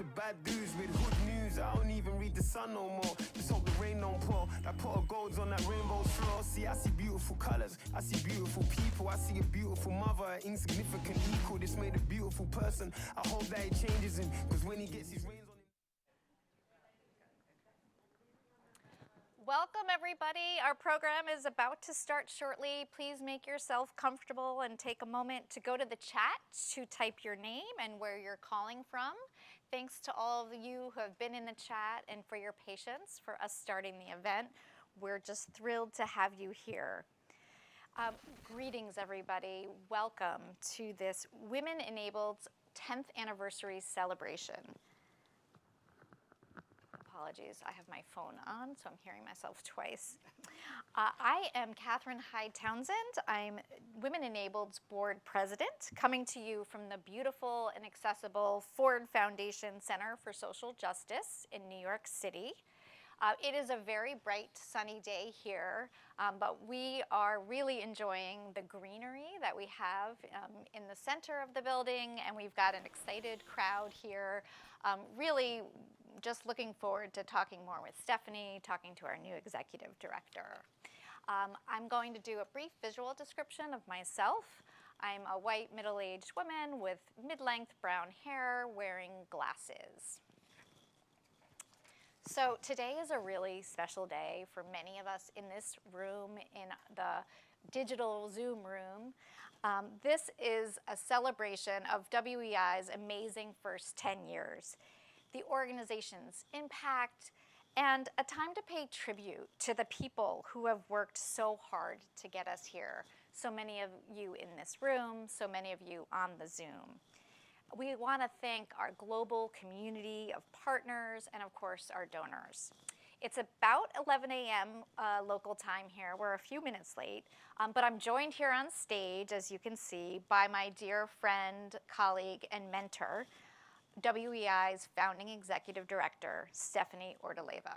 to bad dudes with hood news. I don't even read the sun no more. Just hope the rain don't pour. That pot of gold's on that rainbow floor. See, I see beautiful colors. I see beautiful people. I see a beautiful mother, an insignificant equal. This made a beautiful person. I hope that it changes him, because when he gets his reins on him. Welcome, everybody. Our program is about to start shortly. Please make yourself comfortable and take a moment to go to the chat to type your name and where you're calling from. Thanks to all of you who have been in the chat and for your patience for us starting the event. We're just thrilled to have you here. Greetings, everybody. Welcome to this Women-Enabled 10th Anniversary Celebration. Apologies, I have my phone on, so I'm hearing myself twice. I am Catherine Hyde Townsend. I'm Women Enabled's board president, coming to you from the beautiful and accessible Ford Foundation Center for Social Justice in New York City. It is a very bright, sunny day here, but we are really enjoying the greenery that we have in the center of the building, and we've got an excited crowd here. Really just looking forward to talking more with Stephanie, talking to our new executive director. I'm going to do a brief visual description of myself. I'm a white, middle-aged woman with mid-length brown hair wearing glasses. So today is a really special day for many of us in this room, in the digital Zoom room. This is a celebration of WEI's amazing first 10 years, the organization's impact, and a time to pay tribute to the people who have worked so hard to get us here. So many of you in this room, so many of you on the Zoom. We want to thank our global community of partners and, of course, our donors. It's about 11 a.m. Local time here. We're a few minutes late, but I'm joined here on stage, as you can see, by my dear friend, colleague, and mentor, WEI's founding executive director, Stephanie Ortoleva.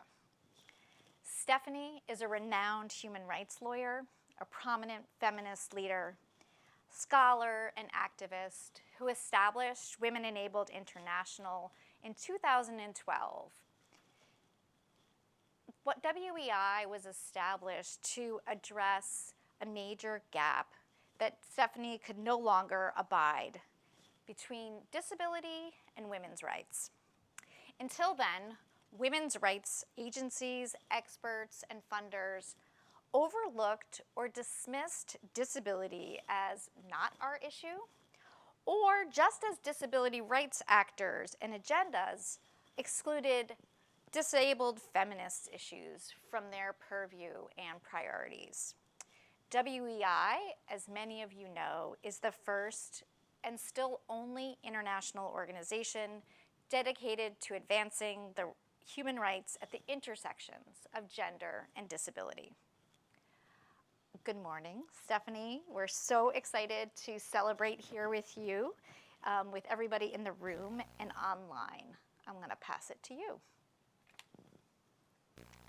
Stephanie is a renowned human rights lawyer, a prominent feminist leader, scholar and activist who established Women Enabled International in 2012. What WEI was established to address a major gap that Stephanie could no longer abide between disability and women's rights. Until then, women's rights agencies, experts, and funders overlooked or dismissed disability as not our issue, or just as disability rights actors and agendas excluded disabled feminist issues from their purview and priorities. WEI, as many of you know, is the first and still only international organization dedicated to advancing the human rights at the intersections of gender and disability. Good morning, Stephanie. We're so excited to celebrate here with you, with everybody in the room and online. I'm going to pass it to you.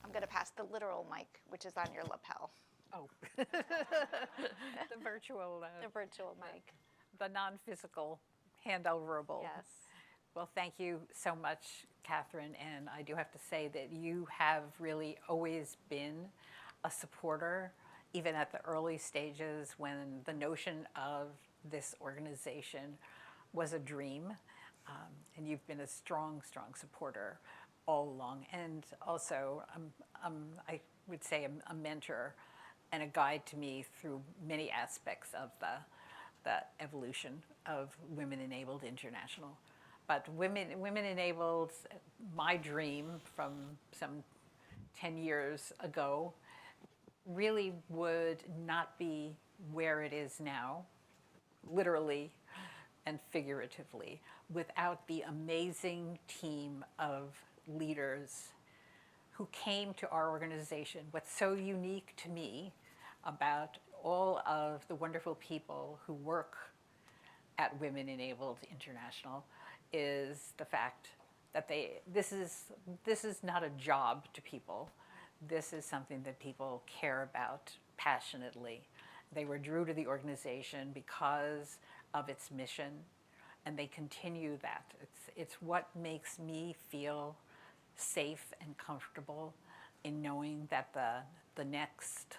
I'm going to pass the literal mic, which is on your lapel. Oh, the virtual. The virtual mic. The non-physical, hand-overable. Yes. Well, thank you so much, Catherine. And I do have to say that you have really always been a supporter, even at the early stages when the notion of this organization was a dream. And you've been a strong, strong supporter all along. And also, I would say, a mentor and a guide to me through many aspects of the evolution of Women Enabled International. But Women Enabled, my dream from some 10 years ago, really would not be where it is now, literally and figuratively, without the amazing team of leaders who came to our organization. What's so unique to me about all of the wonderful people who work at Women Enabled International is the fact that this is not a job to people. This is something that people care about passionately. They were drew to the organization because of its mission and they continue that. It's what makes me feel safe and comfortable in knowing that the next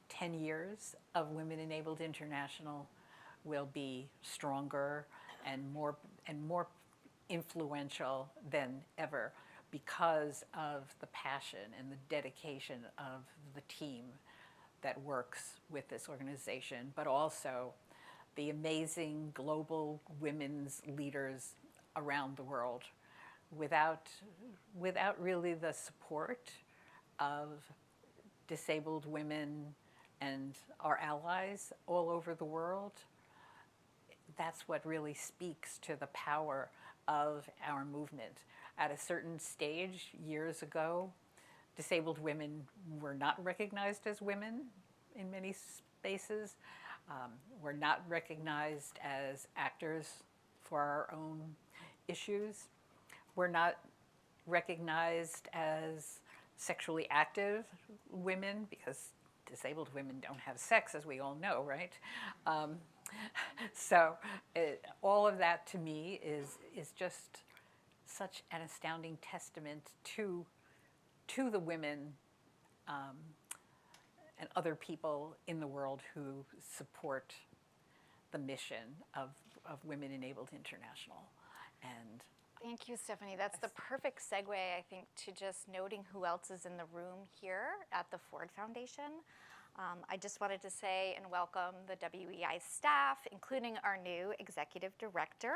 10 years of Women Enabled International will be stronger and more influential than ever because of the passion and the dedication of the team that works with this organization, but also the amazing global women's leaders around the world. Without really the support of disabled women and our allies all over the world, that's what really speaks to the power of our movement. At a certain stage years ago, disabled women were not recognized as women in many spaces, were not recognized as actors for our own issues, were not recognized as sexually active women, because disabled women don't have sex, as we all know, right? All of that to me is just such an astounding testament to the women and other people in the world who support the mission of Women Enabled International. And thank you, Stephanie. That's the perfect segue, I think, to just noting who else is in the room here at the Ford Foundation. I just wanted to say and welcome the WEI staff, including our new executive director,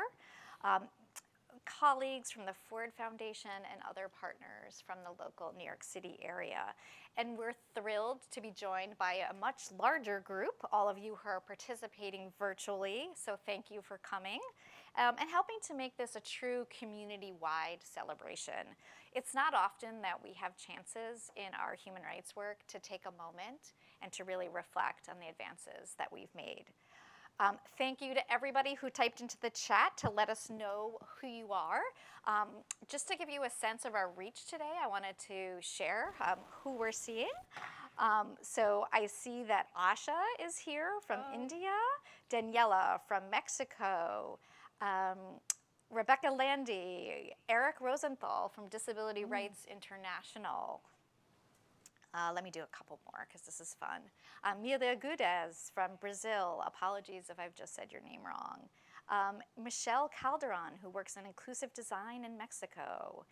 colleagues from the Ford Foundation and other partners from the local New York City area. And we're thrilled to be joined by a much larger group, all of you who are participating virtually, so thank you for coming, and helping to make this a true community-wide celebration. It's not often that we have chances in our human rights work to take a moment and to really reflect on the advances that we've made. Thank you to everybody who typed into the chat to let us know who you are. Just to give you a sense of our reach today, I wanted to share who we're seeing. So I see that Aixa is here from India, Daniela from Mexico, Rebecca Landy, Eric Rosenthal from Disability Rights International. Let me do a couple more because this is fun. Milia Gudez from Brazil. Apologies if I've just said your name wrong. Michelle Calderon, who works in inclusive design in Mexico.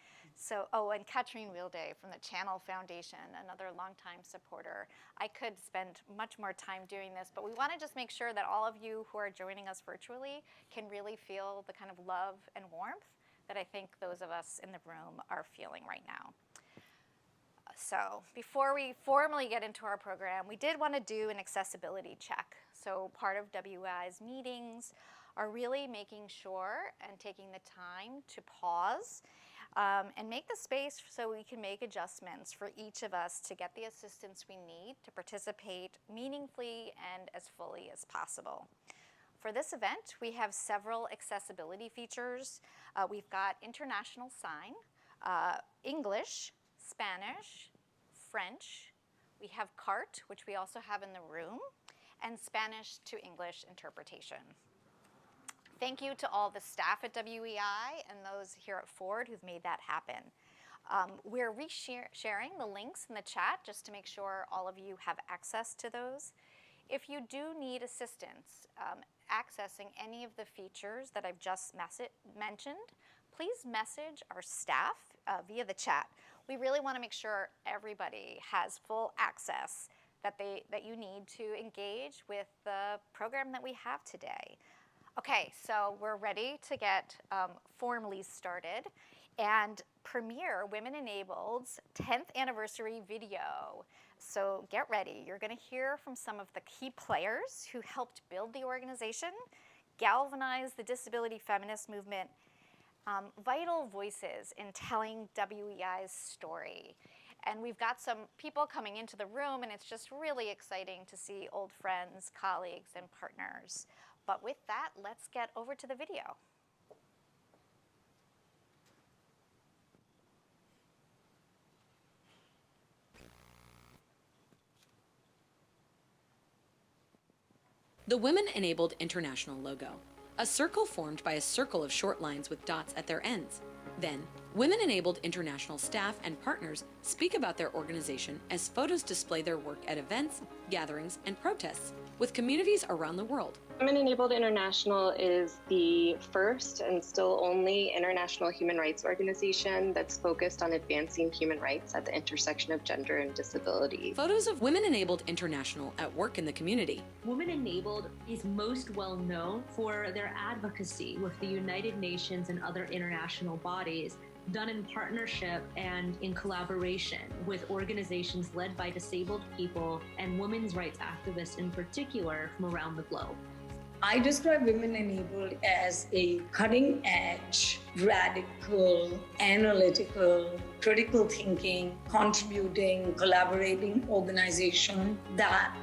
And Katrine Wilde from the Channel Foundation, another longtime supporter. I could spend much more time doing this, but we want to just make sure that all of you who are joining us virtually can really feel the kind of love and warmth that I think those of us in the room are feeling right now. So before we formally get into our program, we did want to do an accessibility check. So part of WI's meetings are really making sure and taking the time to pause and make the space so we can make adjustments for each of us to get the assistance we need to participate meaningfully and as fully as possible. For this event, we have several accessibility features. We've got international sign, English, Spanish, French. We have CART, which we also have in the room, and Spanish to English interpretation. Thank you to all the staff at WEI and those here at Ford who've made that happen. We're sharing the links in the chat just to make sure all of you have access to those. If you do need assistance accessing any of the features that I've just mentioned, please message our staff via the chat. We really want to make sure everybody has full access that you need to engage with the program that we have today. Okay, so we're ready to get formally started and premiere Women Enabled's 10th anniversary video. So get ready. You're going to hear from some of the key players who helped build the organization, galvanize the disability feminist movement, vital voices in telling WEI's story. And we've got some people coming into the room, and it's just really exciting to see old friends, colleagues, and partners. But with that, let's get over to the video. The Women Enabled International logo, a circle formed by a circle of short lines with dots at their ends. Then, Women-Enabled International staff and partners speak about their organization as photos display their work at events, gatherings, and protests with communities around the world. Women-Enabled International is the first and still only international human rights organization that's focused on advancing human rights at the intersection of gender and disability. Photos of Women-Enabled International at work in the community. Women-Enabled is most well known for their advocacy with the United Nations and other international bodies, done in partnership and in collaboration with organizations led by disabled people and women's rights activists in particular from around the globe. I describe Women-Enabled as a cutting-edge, radical, analytical, critical thinking, contributing, collaborating organization that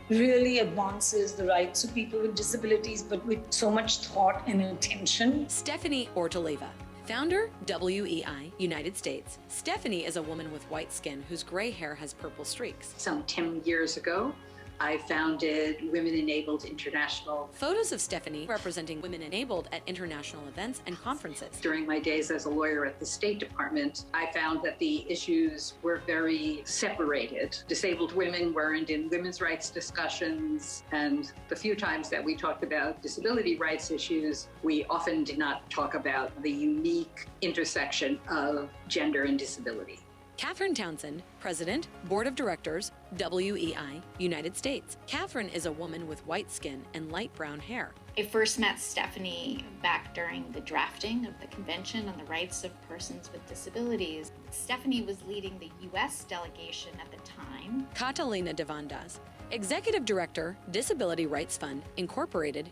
really advances the rights of people with disabilities, but with so much thought and attention. Stephanie Ortoleva, founder, WEI, United States. Stephanie is a woman with white skin whose gray hair has purple streaks. Some 10 years ago, I founded Women-Enabled International. Photos of Stephanie representing women-enabled at international events and conferences. During my days as a lawyer at the State Department, I found that the issues were very separated. Disabled women weren't in women's rights discussions, and the few times that we talked about disability rights issues, we often did not talk about the unique intersection of gender and disability. Catherine Townsend, President, Board of Directors, WEI, United States. Catherine is a woman with white skin and light brown hair. I first met Stephanie back during the drafting of the Convention on the Rights of Persons with Disabilities. Stephanie was leading the U.S. delegation at the time. Catalina Devandas, Executive Director, Disability Rights Fund, Incorporated,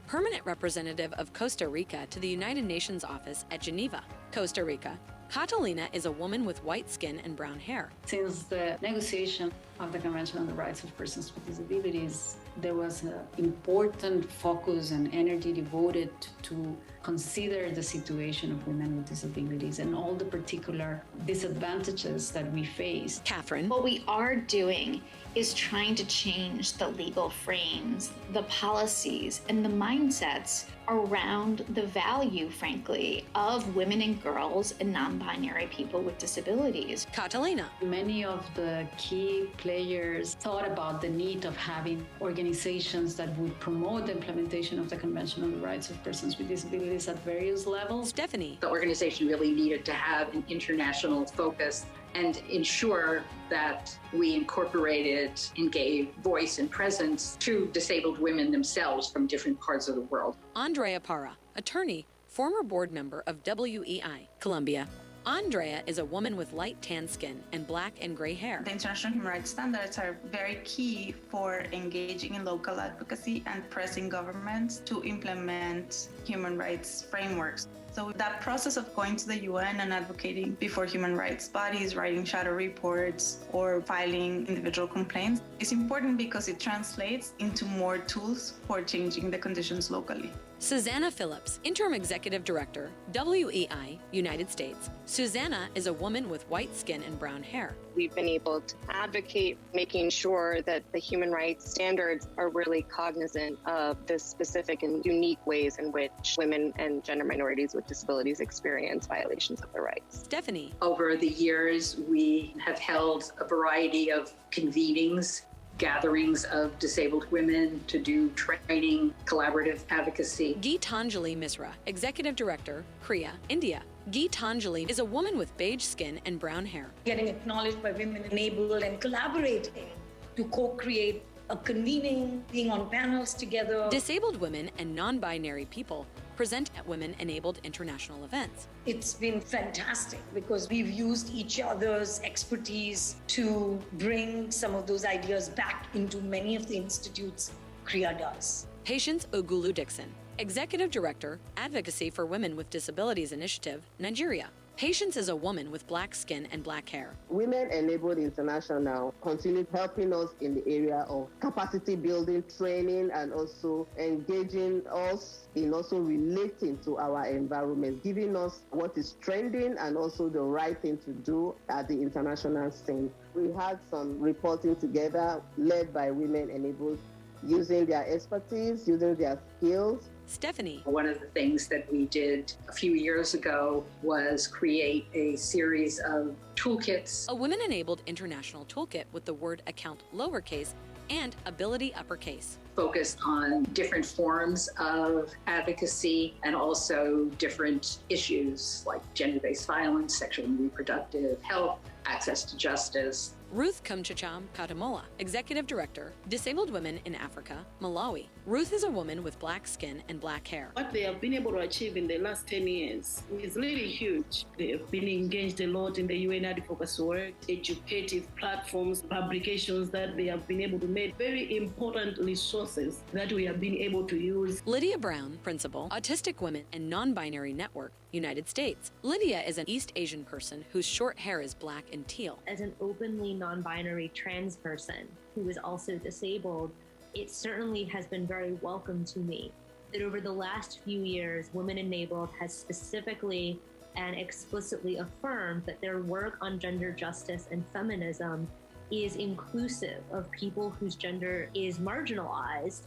Permanent Representative of Costa Rica to the United Nations Office at Geneva, Costa Rica. Catalina is a woman with white skin and brown hair. Since the negotiation of the Convention on the Rights of Persons with Disabilities, there was an important focus and energy devoted to consider the situation of women with disabilities and all the particular disadvantages that we face. Catherine. What we are doing is trying to change the legal frames, the policies, and the mindsets around the value, frankly, of women and girls and non-binary people with disabilities. Catalina. Many of the key players thought about the need of having organizations that would promote the implementation of the Convention on the Rights of Persons with Disabilities at various levels. Stephanie. The organization really needed to have an international focus and ensure that we incorporated and gave voice and presence to disabled women themselves from different parts of the world. Andrea Parra, attorney, former board member of WEI, Colombia. Andrea is a woman with light tan skin and black and gray hair. The international human rights standards are very key for engaging in local advocacy and pressing governments to implement human rights frameworks. So that process of going to the UN and advocating before human rights bodies, writing shadow reports, or filing individual complaints is important because it translates into more tools for changing the conditions locally. Susanna Phillips, Interim Executive Director, WEI, United States. Susanna is a woman with white skin and brown hair. We've been able to advocate making sure that the human rights standards are really cognizant of the specific and unique ways in which women and gender minorities with disabilities experience violations of their rights. Stephanie. Over the years, we have held a variety of convenings, gatherings of disabled women to do training, collaborative advocacy. Geetanjali Misra, Executive Director, Kriya, India. Geetanjali is a woman with beige skin and brown hair. Getting acknowledged by Women-Enabled and collaborating to co-create a convening, being on panels together. Disabled women and non-binary people present at Women-Enabled International events. It's been fantastic because we've used each other's expertise to bring some of those ideas back into many of the institutes Kriya does. Patience Ogulu Dixon, Executive Director, Advocacy for Women with Disabilities Initiative, Nigeria. Patience is a woman with black skin and black hair. Women-Enabled International continues helping us in the area of capacity building, training, and also engaging us in also relating to our environment, giving us what is trending and also the right thing to do at the international scene. We had some reporting together led by Women-Enabled, using their expertise, using their skills Stephanie. One of the things that we did a few years ago was create a series of toolkits. A women-enabled international toolkit with the word account lowercase and ability uppercase. Focused on different forms of advocacy and also different issues like gender-based violence, sexual and reproductive health, access to justice. Ruth Kumchacham Katamola, Executive Director, Disabled Women in Africa, Malawi. Ruth is a woman with black skin and black hair. What they have been able to achieve in the last 10 years is really huge. They have been engaged a lot in the UN advocacy work, educative platforms, publications that they have been able to make very important resources that we have been able to use. Lydia Brown, Principal, Autistic Women and Non-Binary Network, United States. Lydia is an East Asian person whose short hair is black and teal. As an openly non-binary trans person who is also disabled, it certainly has been very welcome to me that over the last few years, Women Enabled has specifically and explicitly affirmed that their work on gender justice and feminism is inclusive of people whose gender is marginalized.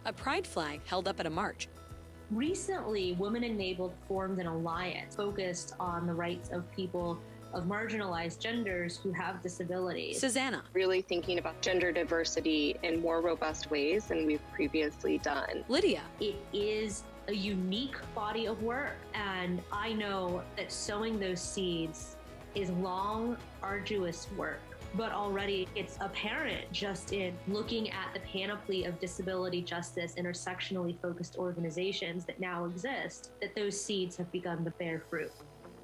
A pride flag held up at a march. Recently, Women Enabled formed an alliance focused on the rights of people of marginalized genders who have disabilities. Susanna. Really thinking about gender diversity in more robust ways than we've previously done. Lydia. It is a unique body of work, and I know that sowing those seeds is long, arduous work. But already it's apparent just in looking at the panoply of disability justice, intersectionally focused organizations that now exist, that those seeds have begun to bear fruit.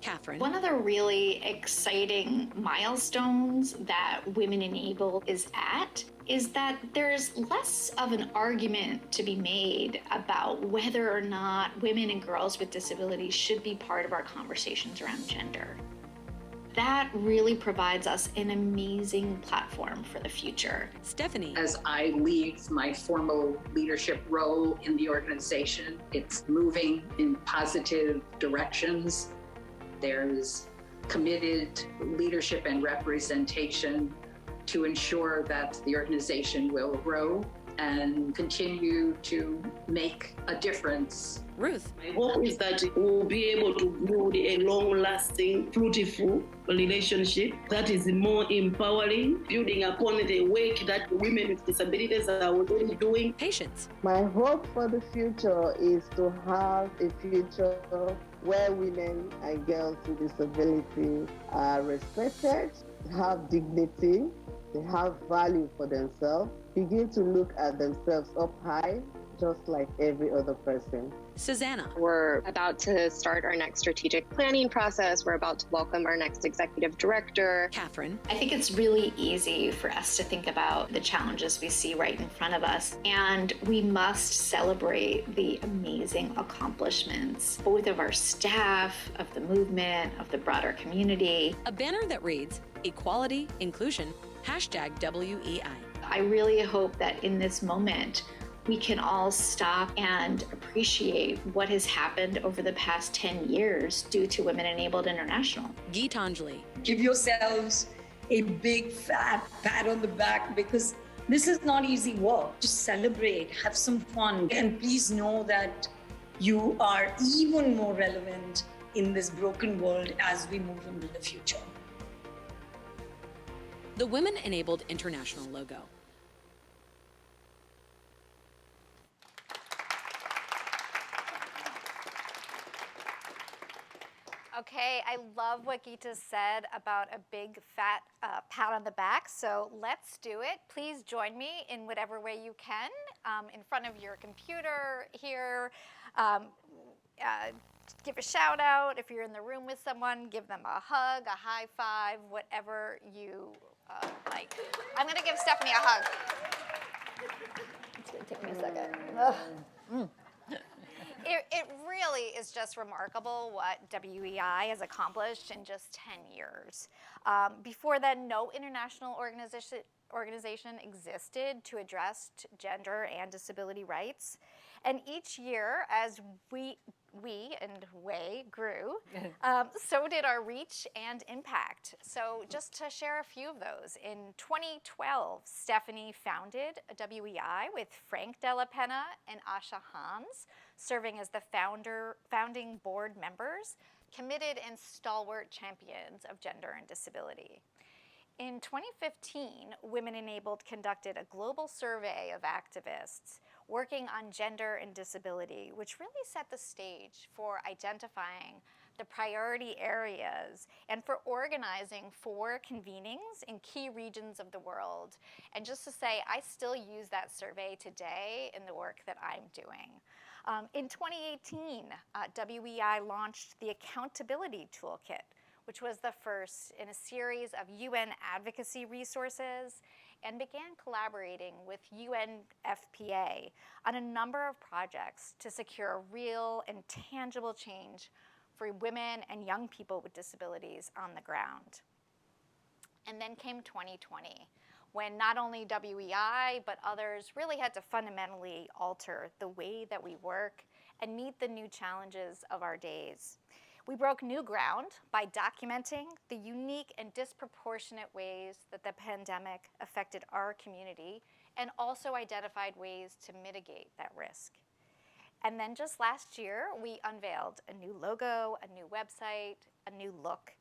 Catherine. One of the really exciting milestones that Women Enable is at is that there's less of an argument to be made about whether or not women and girls with disabilities should be part of our conversations around gender. That really provides us an amazing platform for the future. Stephanie. As I leave my formal leadership role in the organization, it's moving in positive directions. There's committed leadership and representation to ensure that the organization will grow and continue to make a difference. Ruth. My hope is that we'll be able to build a long-lasting, fruitful relationship that is more empowering, building upon the work that women with disabilities are already doing. Patience. My hope for the future is to have a future where women and girls with disabilities are respected, have dignity, they have value for themselves, begin to look at themselves up high, just like every other person. Susanna. We're about to start our next strategic planning process. We're about to welcome our next executive director. Catherine. I think it's really easy for us to think about the challenges we see right in front of us, and we must celebrate the amazing accomplishments, both of our staff, of the movement, of the broader community. A banner that reads, Equality, Inclusion, #WEI. I really hope that in this moment, we can all stop and appreciate what has happened over the past 10 years due to Women Enabled International. Geetanjali. Give yourselves a big fat pat on the back because this is not easy work. Just celebrate, have some fun, and please know that you are even more relevant in this broken world as we move into the future. The Women Enabled International logo. Okay, I love what Geeta said about a big fat pat on the back, so let's do it. Please join me in whatever way you can, in front of your computer here. Give a shout out. If you're in the room with someone, give them a hug, a high five, whatever you like. I'm gonna give Stephanie a hug. It's gonna take me a second. It really is just remarkable what WEI has accomplished in just 10 years. Before then, no international organization existed to address gender and disability rights. And each year, as we we and way grew, so did our reach and impact. So just to share a few of those, in 2012, Stephanie founded WEI with Frank Della Penna and Aixa Hans, serving as the founding board members, committed and stalwart champions of gender and disability. In 2015, Women Enabled conducted a global survey of activists working on gender and disability, which really set the stage for identifying the priority areas and for organizing for convenings in key regions of the world. And just to say, I still use that survey today in the work that I'm doing. In 2018, WEI launched the Accountability Toolkit, which was the first in a series of UN advocacy resources, and began collaborating with UNFPA on a number of projects to secure real and tangible change for women and young people with disabilities on the ground. And then came 2020, when not only WEI, but others really had to fundamentally alter the way that we work and meet the new challenges of our days. We broke new ground by documenting the unique and disproportionate ways that the pandemic affected our community, and also identified ways to mitigate that risk. And then just last year, we unveiled a new logo, a new website, a new look,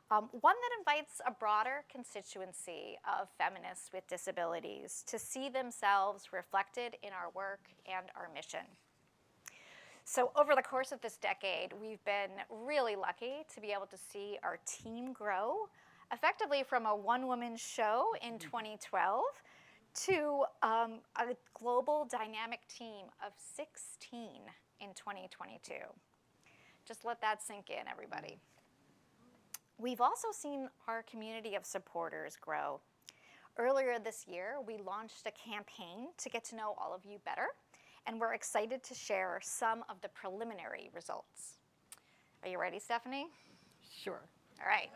one that invites a broader constituency of feminists with disabilities to see themselves reflected in our work and our mission. So over the course of this decade, we've been really lucky to be able to see our team grow, effectively from a one-woman show in 2012 to a global dynamic team of 16 in 2022. Just let that sink in, everybody. We've also seen our community of supporters grow. Earlier this year, we launched a campaign to get to know all of you better, and we're excited to share some of the preliminary results. Are you ready, Stephanie? Sure. All right.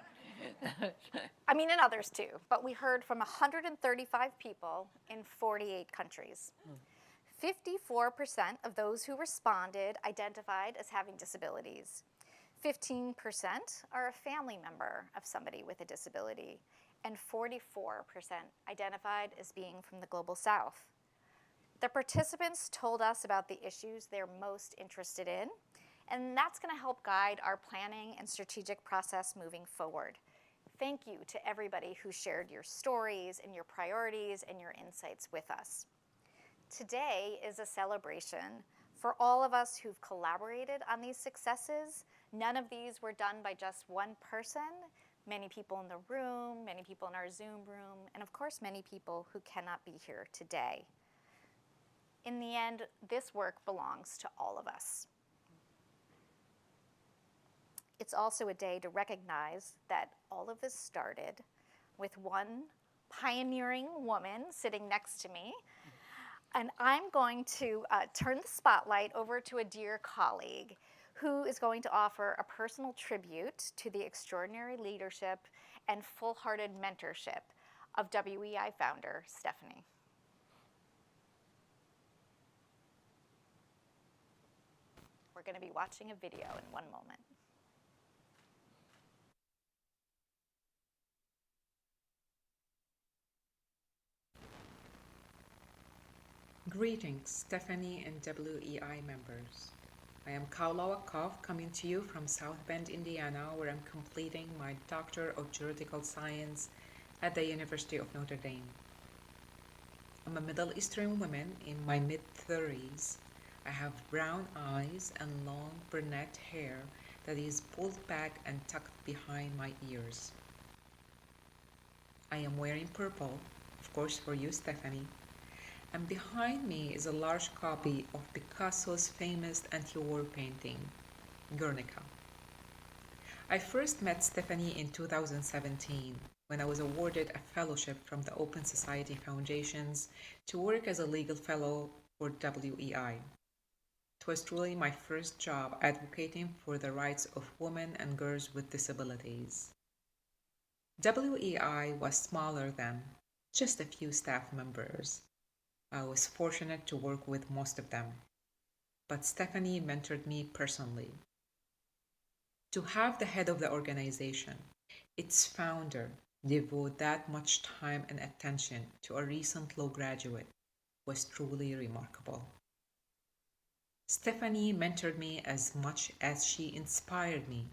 I mean, and others too, but we heard from 135 people in 48 countries. 54% of those who responded identified as having disabilities. 15% are a family member of somebody with a disability, and 44% identified as being from the Global South. The participants told us about the issues they're most interested in, and that's going to help guide our planning and strategic process moving forward. Thank you to everybody who shared your stories and your priorities and your insights with us. Today is a celebration for all of us who've collaborated on these successes. None of these were done by just one person. Many people in the room, many people in our Zoom room, and of course many people who cannot be here today. In the end, this work belongs to all of us. It's also a day to recognize that all of this started with one pioneering woman sitting next to me. And I'm going to turn the spotlight over to a dear colleague who is going to offer a personal tribute to the extraordinary leadership and full-hearted mentorship of WEI founder Stephanie. We're going to be watching a video in one moment. Greetings, Stephanie and WEI members. I am Kaula Wakov, coming to you from South Bend, Indiana, where I'm completing my Doctor of Juridical Science at the University of Notre Dame. I'm a Middle Eastern woman in my mid-30s. I have brown eyes and long brunette hair that is pulled back and tucked behind my ears. I am wearing purple, of course for you, Stephanie, and behind me is a large copy of Picasso's famous anti-war painting, Guernica. I first met Stephanie in 2017 when I was awarded a fellowship from the Open Society Foundations to work as a legal fellow for WEI. It was truly my first job advocating for the rights of women and girls with disabilities. WEI was smaller then, just a few staff members. I was fortunate to work with most of them. but Stephanie mentored me personally. To have the head of the organization, its founder, devote that much time and attention to a recent law graduate was truly remarkable. Stephanie mentored me as much as she inspired me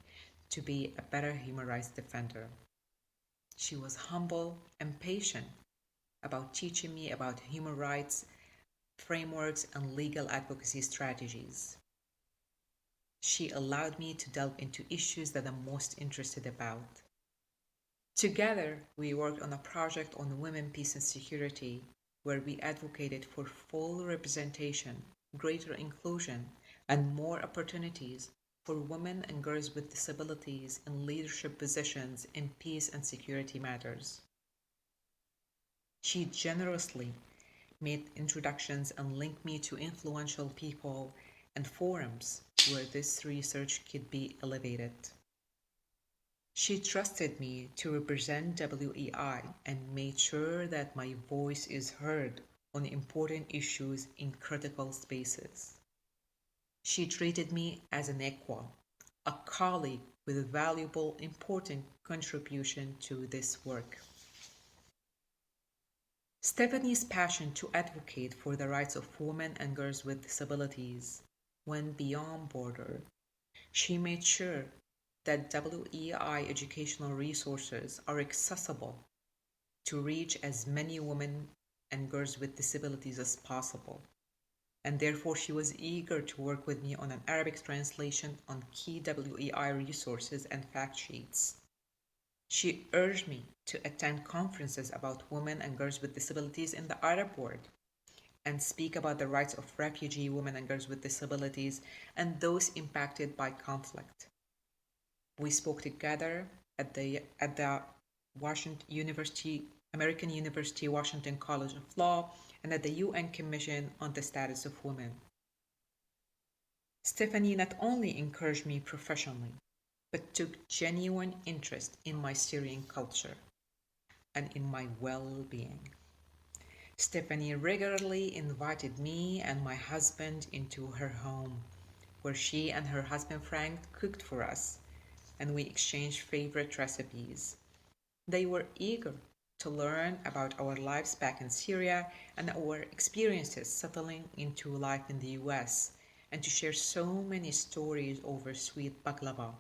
to be a better human rights defender. She was humble and patient about teaching me about human rights frameworks and legal advocacy strategies. She allowed me to delve into issues that I'm most interested about. Together, we worked on a project on women, peace, and security, where we advocated for full representation, greater inclusion, and more opportunities for women and girls with disabilities in leadership positions in peace and security matters. She generously made introductions and linked me to influential people and forums where this research could be elevated. She trusted me to represent WEI and made sure that my voice is heard on important issues in critical spaces. She treated me as an equal, a colleague with a valuable, important contribution to this work. Stephanie's passion to advocate for the rights of women and girls with disabilities went beyond border. She made sure that WEI educational resources are accessible to reach as many women and girls with disabilities as possible. And therefore, she was eager to work with me on an Arabic translation on key WEI resources and fact sheets. She urged me to attend conferences about women and girls with disabilities in the Arab world and speak about the rights of refugee women and girls with disabilities and those impacted by conflict. We spoke together at the Washington University, American University Washington College of Law and at the UN Commission on the Status of Women. Stephanie not only encouraged me professionally, but took genuine interest in my Syrian culture and in my well-being. Stephanie regularly invited me and my husband into her home, where she and her husband Frank cooked for us, and we exchanged favorite recipes. They were eager to learn about our lives back in Syria and our experiences settling into life in the US, and to share so many stories over sweet baklava,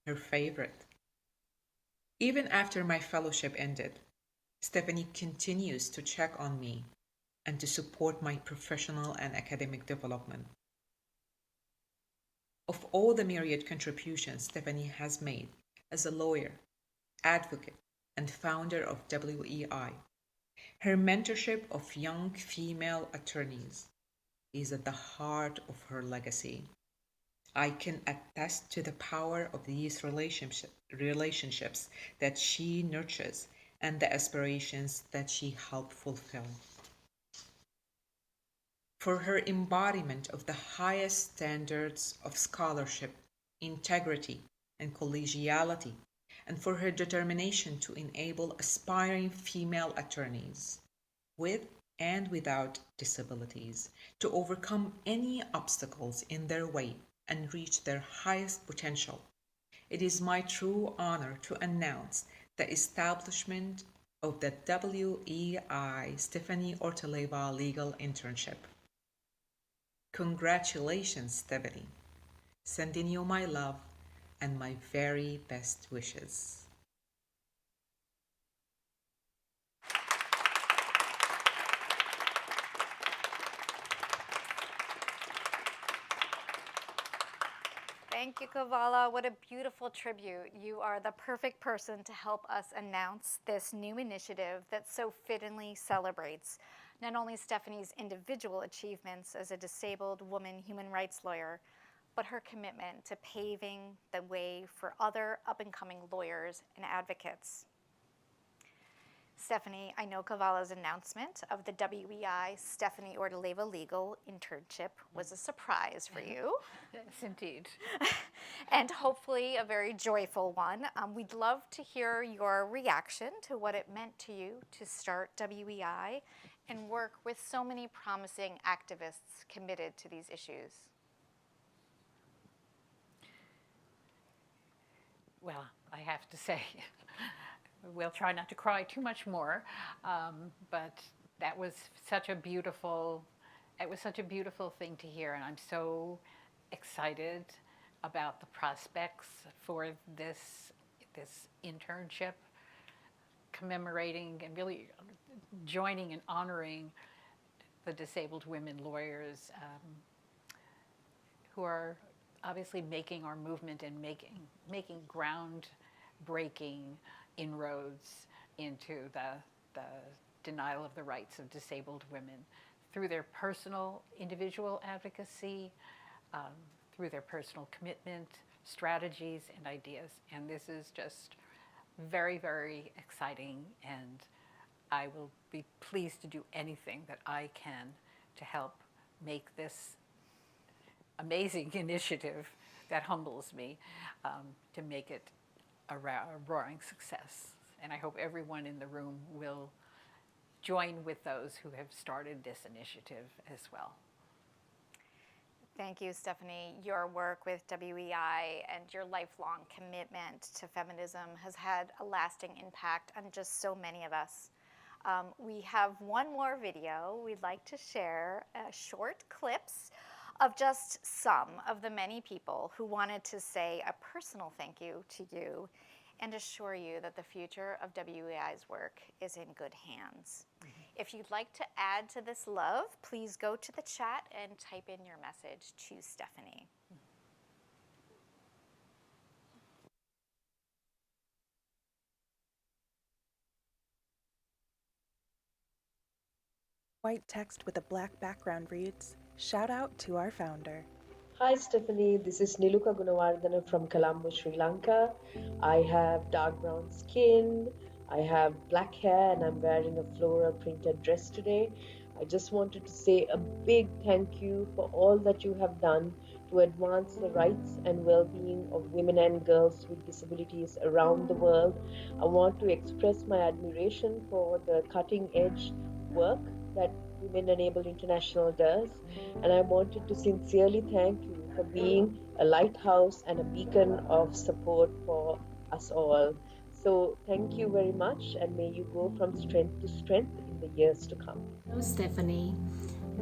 her favorite. Even after my fellowship ended, Stephanie continues to check on me and to support my professional and academic development. Of all the myriad contributions Stephanie has made as a lawyer, advocate, and founder of WEI, her mentorship of young female attorneys is at the heart of her legacy. I can attest to the power of these relationships that she nurtures and the aspirations that she helped fulfill. For her embodiment of the highest standards of scholarship, integrity, and collegiality, and for her determination to enable aspiring female attorneys with and without disabilities to overcome any obstacles in their way and reach their highest potential. It is my true honor to announce the establishment of the WEI Stephanie Ortoleva Legal Internship. Congratulations, Stephanie. Sending you my love and my very best wishes. Thank you, Kavala. What a beautiful tribute. You are the perfect person to help us announce this new initiative that so fittingly celebrates not only Stephanie's individual achievements as a disabled woman human rights lawyer, but her commitment to paving the way for other up-and-coming lawyers and advocates. Stephanie, I know Kavala's announcement of the WEI Stephanie Ortoleva Legal Internship was a surprise for you. Yes, indeed. And hopefully a very joyful one. We'd love to hear your reaction to what it meant to you to start WEI and work with so many promising activists committed to these issues. Well, I have to say, we'll try not to cry too much more, but that was such a beautiful, it was such a beautiful thing to hear, and I'm so excited about the prospects for this internship, commemorating and really joining and honoring the disabled women lawyers who are obviously making our movement and making groundbreaking inroads into the denial of the rights of disabled women through their personal individual advocacy, through their personal commitment, strategies, and ideas. And this is just very, very exciting, and I will be pleased to do anything that I can to help make this amazing initiative that humbles me, to make it a roaring success. And I hope everyone in the room will join with those who have started this initiative as well. Thank you, Stephanie. Your work with WEI and your lifelong commitment to feminism has had a lasting impact on just so many of us. We have one more video we'd like to share, short clips of just some of the many people who wanted to say a personal thank you to you and assure you that the future of WEI's work is in good hands. If you'd like to add to this love, please go to the chat and type in your message to Stephanie. White text with a black background reads, "Shout out to our founder." Hi Stephanie, this is Niluka Gunawardana from Colombo, Sri Lanka. I have dark brown skin, I have black hair, and I'm wearing a floral printed dress today. I just wanted to say a big thank you for all that you have done to advance the rights and well-being of women and girls with disabilities around the world. I want to express my admiration for the cutting-edge work that Women Enabled International does, and I wanted to sincerely thank you for being a lighthouse and a beacon of support for us all. So thank you very much, and may you go from strength to strength in the years to come. Hello Stephanie,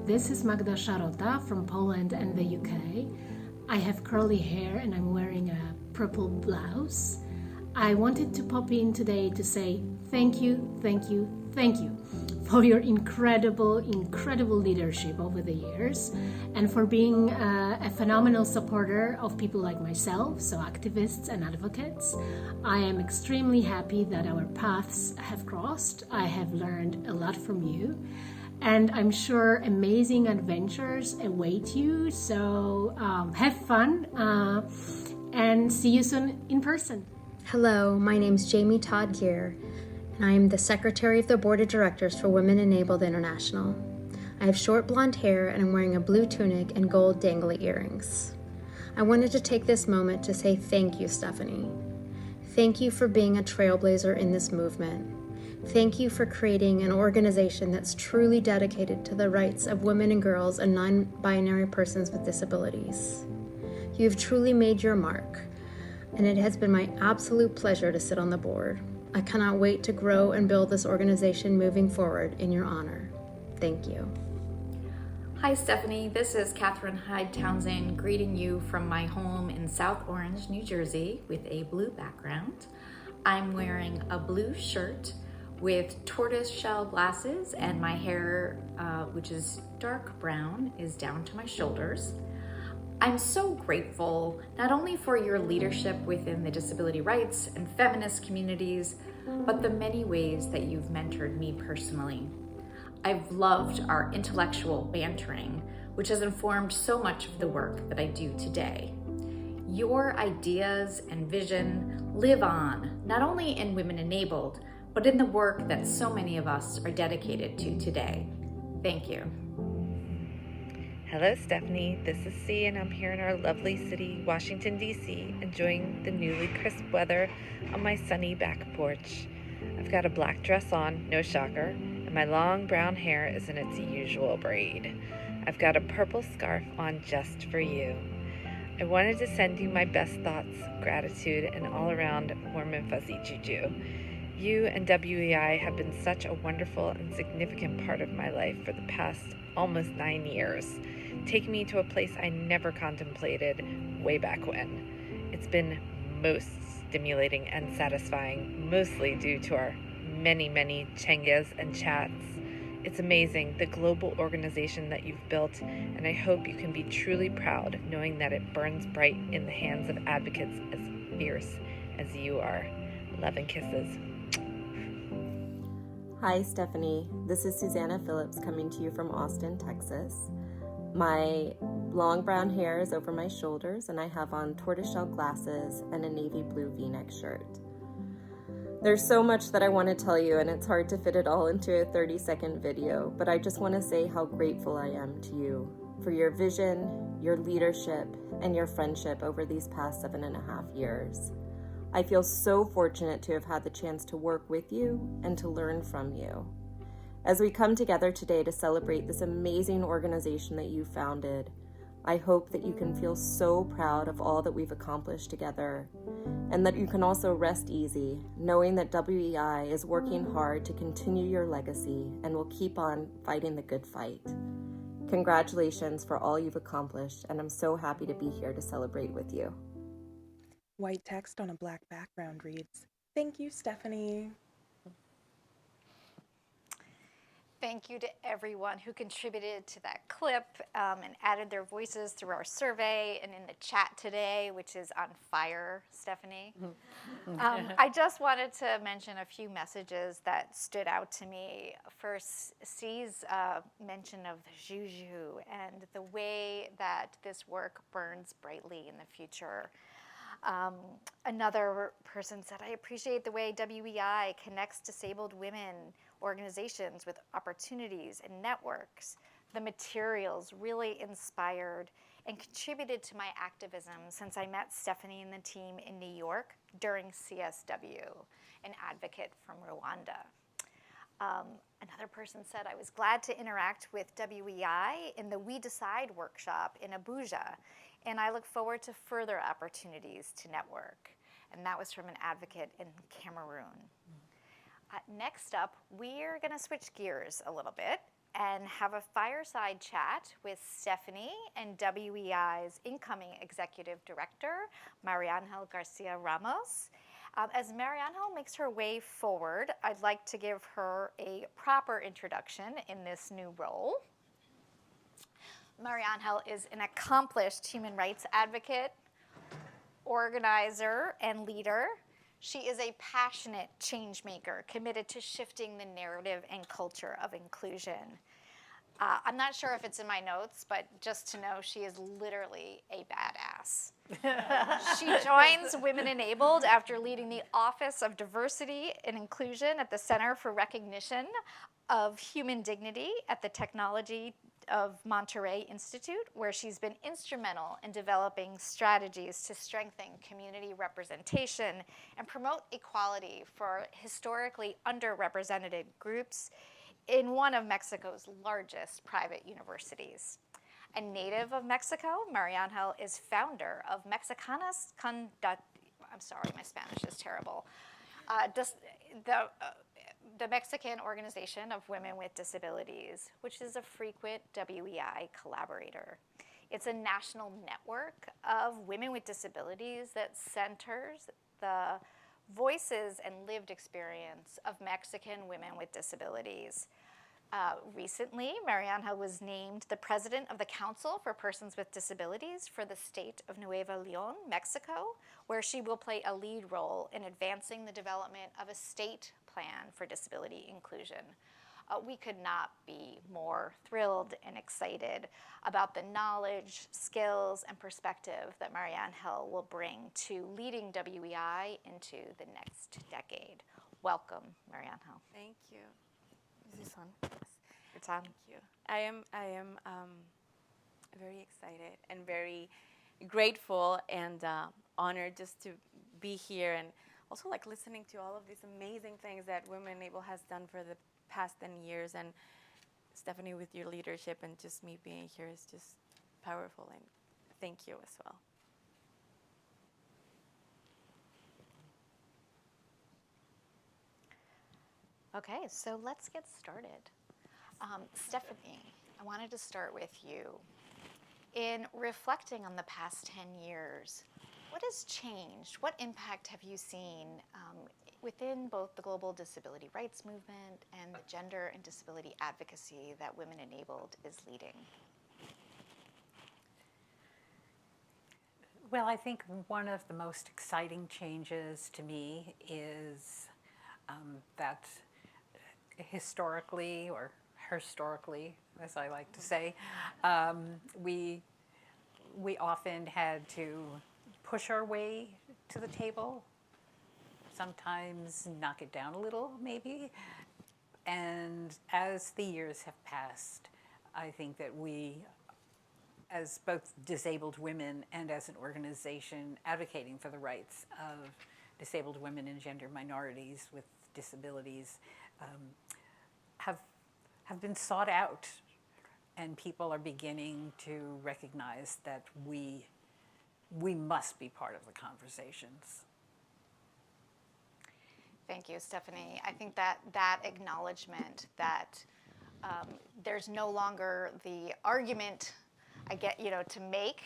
this is Magda Szarota from Poland and the UK. I have curly hair and I'm wearing a purple blouse. I wanted to pop in today to say thank you for your incredible leadership over the years, and for being a phenomenal supporter of people like myself, so activists and advocates. I am extremely happy that our paths have crossed. I have learned a lot from you, and I'm sure amazing adventures await you, so have fun and see you soon in person. Hello, my name's Jamie Todd here, and I am the Secretary of the Board of Directors for Women Enabled International. I have short blonde hair and I'm wearing a blue tunic and gold dangly earrings. I wanted to take this moment to say thank you, Stephanie. Thank you for being a trailblazer in this movement. Thank you for creating an organization that's truly dedicated to the rights of women and girls and non-binary persons with disabilities. You have truly made your mark, and it has been my absolute pleasure to sit on the board. I cannot wait to grow and build this organization moving forward in your honor. Thank you. Hi Stephanie, this is Catherine Hyde Townsend greeting you from my home in South Orange, New Jersey with a blue background. I'm wearing a blue shirt with tortoiseshell glasses, and my hair, which is dark brown, is down to my shoulders. I'm so grateful not only for your leadership within the disability rights and feminist communities, but the many ways that you've mentored me personally. I've loved our intellectual bantering, which has informed so much of the work that I do today. Your ideas and vision live on, not only in Women Enabled, but in the work that so many of us are dedicated to today. Thank you. Hello Stephanie, this is C, and I'm here in our lovely city, Washington, D.C., enjoying the newly crisp weather on my sunny back porch. I've got a black dress on, no shocker, and my long brown hair is in its usual braid. I've got a purple scarf on just for you. I wanted to send you my best thoughts, gratitude, and all-around warm and fuzzy juju. You and WEI have been such a wonderful and significant part of my life for the past almost 9 years, taking me to a place I never contemplated way back when. It's been most stimulating and satisfying, mostly due to our many chengas and chats. It's amazing, the global organization that you've built, and I hope you can be truly proud knowing that it burns bright in the hands of advocates as fierce as you are. Love and kisses. Hi, Stephanie. This is Susanna Phillips coming to you from Austin, Texas. My long brown hair is over my shoulders, and I have on tortoiseshell glasses and a navy blue v-neck shirt. There's so much that I want to tell you, and it's hard to fit it all into a 30-second video, but I just want to say how grateful I am to you for your vision, your leadership, and your friendship over these past 7.5 years. I feel so fortunate to have had the chance to work with you and to learn from you. As we come together today to celebrate this amazing organization that you founded, I hope that you can feel so proud of all that we've accomplished together, and that you can also rest easy, knowing that WEI is working hard to continue your legacy and will keep on fighting the good fight. Congratulations for all you've accomplished, and I'm so happy to be here to celebrate with you. White text on a black background reads, "Thank you, Stephanie." Thank you to everyone who contributed to that clip and added their voices through our survey and in the chat today, which is on fire, Stephanie. I just wanted to mention a few messages that stood out to me. First, C's mention of the juju and the way that this work burns brightly in the future. Another person said, I appreciate the way WEI connects disabled women organizations with opportunities and networks. The materials really inspired and contributed to my activism since I met Stephanie and the team in New York during CSW, an advocate from Rwanda. Another person said, I was glad to interact with WEI in the We Decide workshop in Abuja, and I look forward to further opportunities to network. And that was from an advocate in Cameroon. Next up, we're going to switch gears a little bit and have a fireside chat with Stephanie and WEI's incoming executive director, Mariangel Garcia Ramos. As Mariangel makes her way forward, I'd like to give her a proper introduction in this new role. Mariangel is an accomplished human rights advocate, organizer, and leader. She is a passionate change maker committed to shifting the narrative and culture of inclusion. I'm not sure if it's in my notes, but just to know she is literally a badass. She joins Women Enabled after leading the Office of Diversity and Inclusion at the Center for Recognition of Human Dignity at the Technology of Monterey Institute, where she's been instrumental in developing strategies to strengthen community representation and promote equality for historically underrepresented groups in one of Mexico's largest private universities. A native of Mexico, Mariangel is founder of Mexicanas con... I'm sorry, my Spanish is terrible. The Mexican Organization of Women with Disabilities, which is a frequent WEI collaborator. It's a national network of women with disabilities that centers the voices and lived experience of Mexican women with disabilities. Recently, Mariangel was named the president of the Council for Persons with Disabilities for the state of Nuevo León, Mexico, where she will play a lead role in advancing the development of a state plan for disability inclusion. We could not be more thrilled and excited about the knowledge, skills, and perspective that Mariangel will bring to leading WEI into the next decade. Welcome, Mariangel. Thank you. Is this on? Yes. It's on. Thank you. I am very excited and very grateful and honored just to be here, and also like listening to all of these amazing things that Women Enable has done for the past 10 years. And Stephanie, with your leadership and just me being here is just powerful, and thank you as well. Okay, so let's get started. Stephanie, I wanted to start with you. In reflecting on the past 10 years, what has changed? What impact have you seen within both the global disability rights movement and the gender and disability advocacy that Women Enabled is leading? Well, I think one of the most exciting changes to me is that historically, as I like to say, we often had to push our way to the table, sometimes knock it down a little, maybe. And as the years have passed, I think that we, as both disabled women and as an organization advocating for the rights of disabled women and gender minorities with disabilities, have been sought out, and people are beginning to recognize that we must be part of the conversations. Thank you, Stephanie. I think that acknowledgement that there's no longer the argument to make,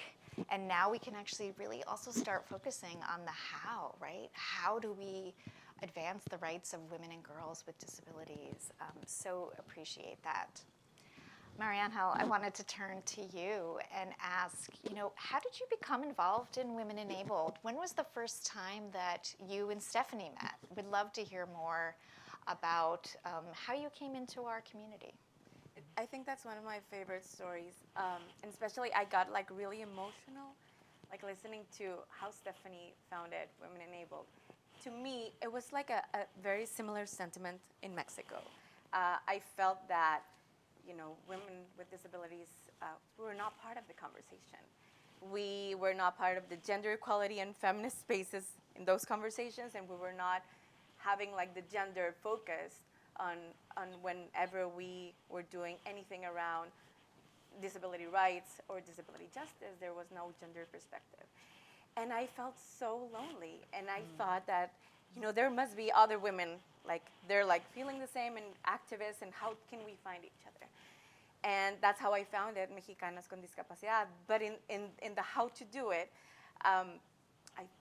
and now we can actually really also start focusing on the how, right? How do we advance the rights of women and girls with disabilities? So appreciate that. Mariangel, I wanted to turn to you and ask, how did you become involved in Women Enabled? When was the first time that you and Stephanie met? We'd love to hear more about how you came into our community. I think that's one of my favorite stories, and especially I got like really emotional, like listening to how Stephanie founded Women Enabled. To me, it was like a very similar sentiment in Mexico. I felt that, women with disabilities were not part of the conversation. We were not part of the gender equality and feminist spaces in those conversations, and we were not having like the gender focus on whenever we were doing anything around disability rights or disability justice. There was no gender perspective. And I felt so lonely, and I thought that, there must be other women, like they're like feeling the same and activists, and how can we find each other? And that's how I founded Mexicanas con Discapacidad. But in the how to do it, I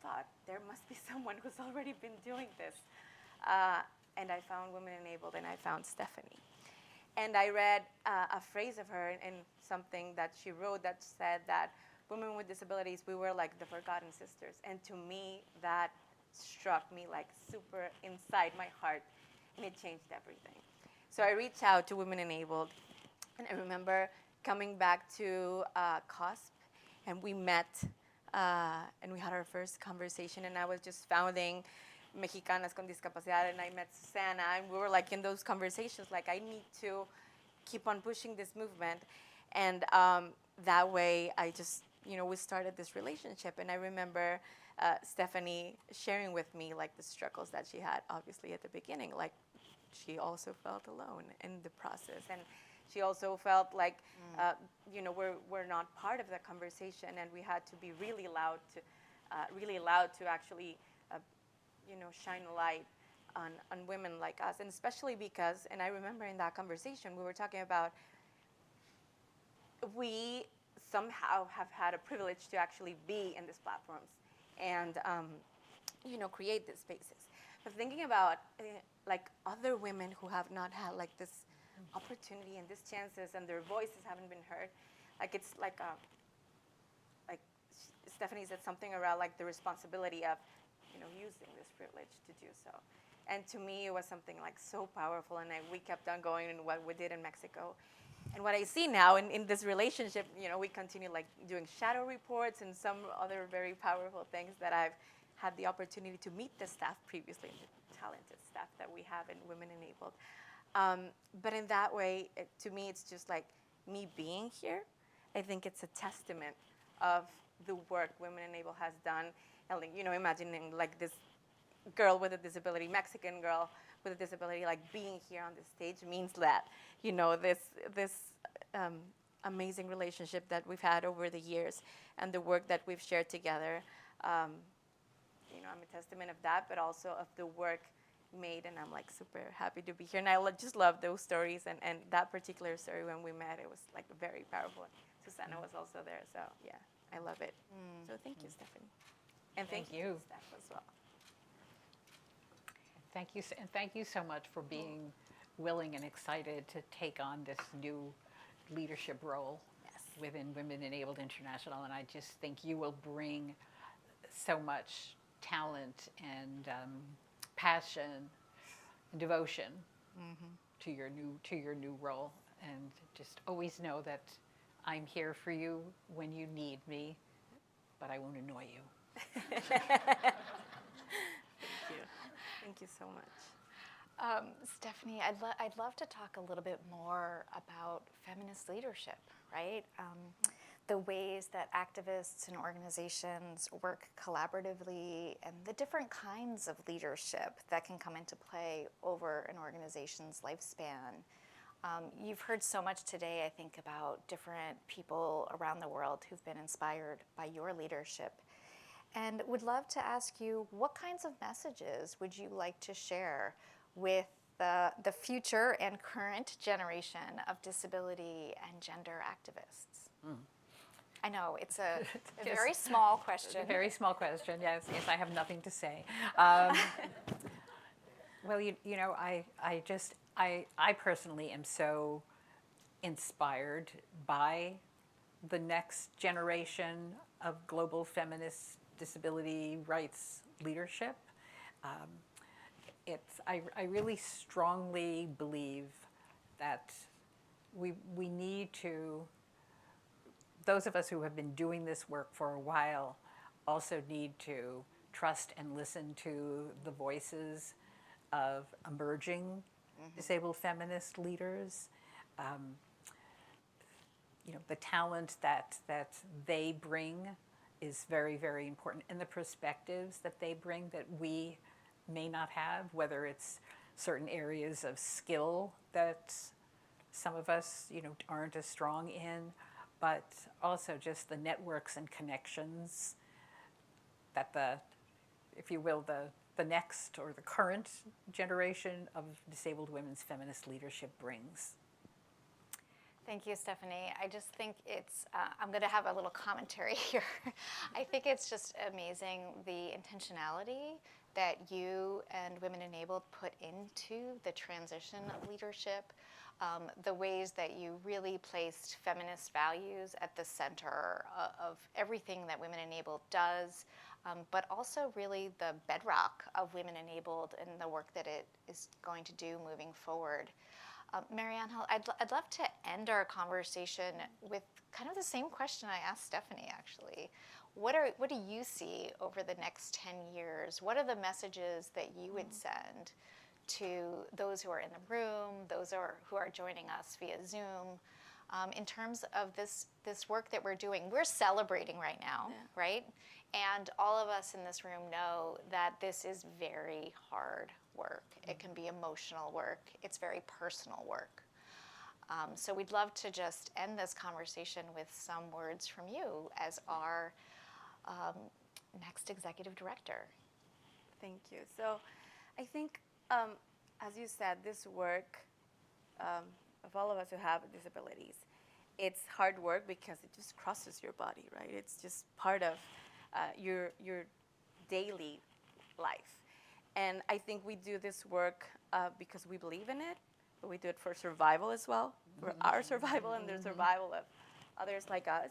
thought there must be someone who's already been doing this. And I found Women Enabled, and I found Stephanie. And I read a phrase of her in something that she wrote that said that women with disabilities, we were like the forgotten sisters. And to me, that struck me like super inside my heart, and it changed everything. So I reached out to Women Enabled, and I remember coming back to COSP, and we met, and we had our first conversation, and I was just founding Mexicanas con Discapacidad, and I met Susana, and we were like in those conversations, like I need to keep on pushing this movement. And that way I just, we started this relationship. And I remember Stephanie sharing with me like the struggles that she had, obviously at the beginning, like she also felt alone in the process. And she also felt like, we're not part of that conversation, and we had to be really loud to actually shine a light on women like us. And especially because, and I remember in that conversation, we were talking about, we somehow have had a privilege to actually be in these platforms and, create these spaces. But thinking about like other women who have not had like this opportunity and these chances, and their voices haven't been heard, like it's like Stephanie said something around like the responsibility of using this privilege to do so. And to me, it was something like so powerful, and we kept on going in what we did in Mexico. And what I see now in this relationship, we continue like doing shadow reports and some other very powerful things that I've had the opportunity to meet the staff previously, the talented staff that we have in Women Enabled. But in that way, to me, it's just like me being here. I think it's a testament of the work Women Enabled has done. And like, imagining like this girl with a disability, Mexican girl with a disability, like being here on the stage means that, this amazing relationship that we've had over the years and the work that we've shared together. I'm a testament of that, but also of the work made, and I'm like super happy to be here. And I just love those stories, and that particular story when we met, it was like very powerful. Susanna was also there, so yeah, I love it. So thank you, Stephanie. And thank you, Steph, as well. Thank you, and thank you so much for being willing and excited to take on this new leadership role within Women Enabled International. And I just think you will bring so much talent and passion and devotion to your new role. And just always know that I'm here for you when you need me, but I won't annoy you. Thank you so much. Stephanie, I'd love to talk a little bit more about feminist leadership, right? The ways that activists and organizations work collaboratively and the different kinds of leadership that can come into play over an organization's lifespan. You've heard so much today, I think, about different people around the world who've been inspired by your leadership. And would love to ask you, what kinds of messages would you like to share with the future and current generation of disability and gender activists? I know, it's a very small question. A very small question, yes, I have nothing to say. Well, you know, I personally am so inspired by the next generation of global feminist disability rights leadership. I really strongly believe that we need to, those of us who have been doing this work for a while also need to trust and listen to the voices of emerging disabled feminist leaders. You know, the talent that they bring is very, very important, and the perspectives that they bring that we may not have, whether it's certain areas of skill that some of us, you know, aren't as strong in, but also just the networks and connections that the, if you will, the next or the current generation of disabled women's feminist leadership brings. Thank you, Stephanie. I just think it's, I'm going to have a little commentary here. I think it's just amazing the intentionality that you and Women Enabled put into the transition of leadership, the ways that you really placed feminist values at the center of everything that Women Enabled does, but also really the bedrock of Women Enabled and the work that it is going to do moving forward. Marianne, I'd love to end our conversation with kind of the same question I asked Stephanie, actually. What do you see over the next 10 years? What are the messages that you would send to those who are in the room, those who are joining us via Zoom, in terms of this work that we're doing? We're celebrating right now, right? And all of us in this room know that this is very hard work. It can be emotional work. It's very personal work. So we'd love to just end this conversation with some words from you as our next executive director. Thank you. So I think, as you said, this work of all of us who have disabilities, it's hard work because it just crosses your body, right? It's just part of your daily life. And I think we do this work because we believe in it, but we do it for survival as well, for our survival and the survival of others like us.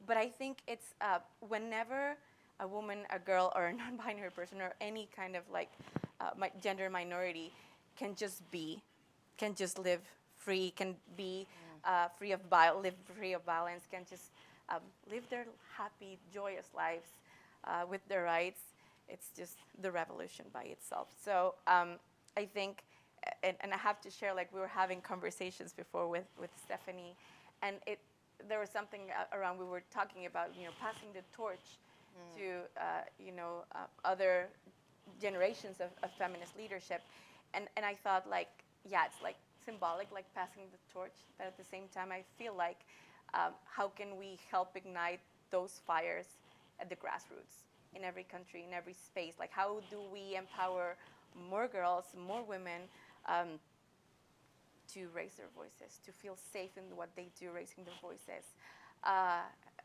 But I think it's whenever a woman, a girl, or a non-binary person, or any kind of like gender minority can just be, can just live free, can be free of live free of violence, can just live their happy, joyous lives with their rights. It's just the revolution by itself. So I think, and I have to share, like we were having conversations before with Stephanie, and there was something around, we were talking about, you know, passing the torch to, you know, other generations of feminist leadership. And I thought, like, yeah, it's like symbolic, like passing the torch, but at the same time, I feel like, how can we help ignite those fires at the grassroots? in every country, in every space. Like, how do we empower more girls, more women to raise their voices, to feel safe in what they do, raising their voices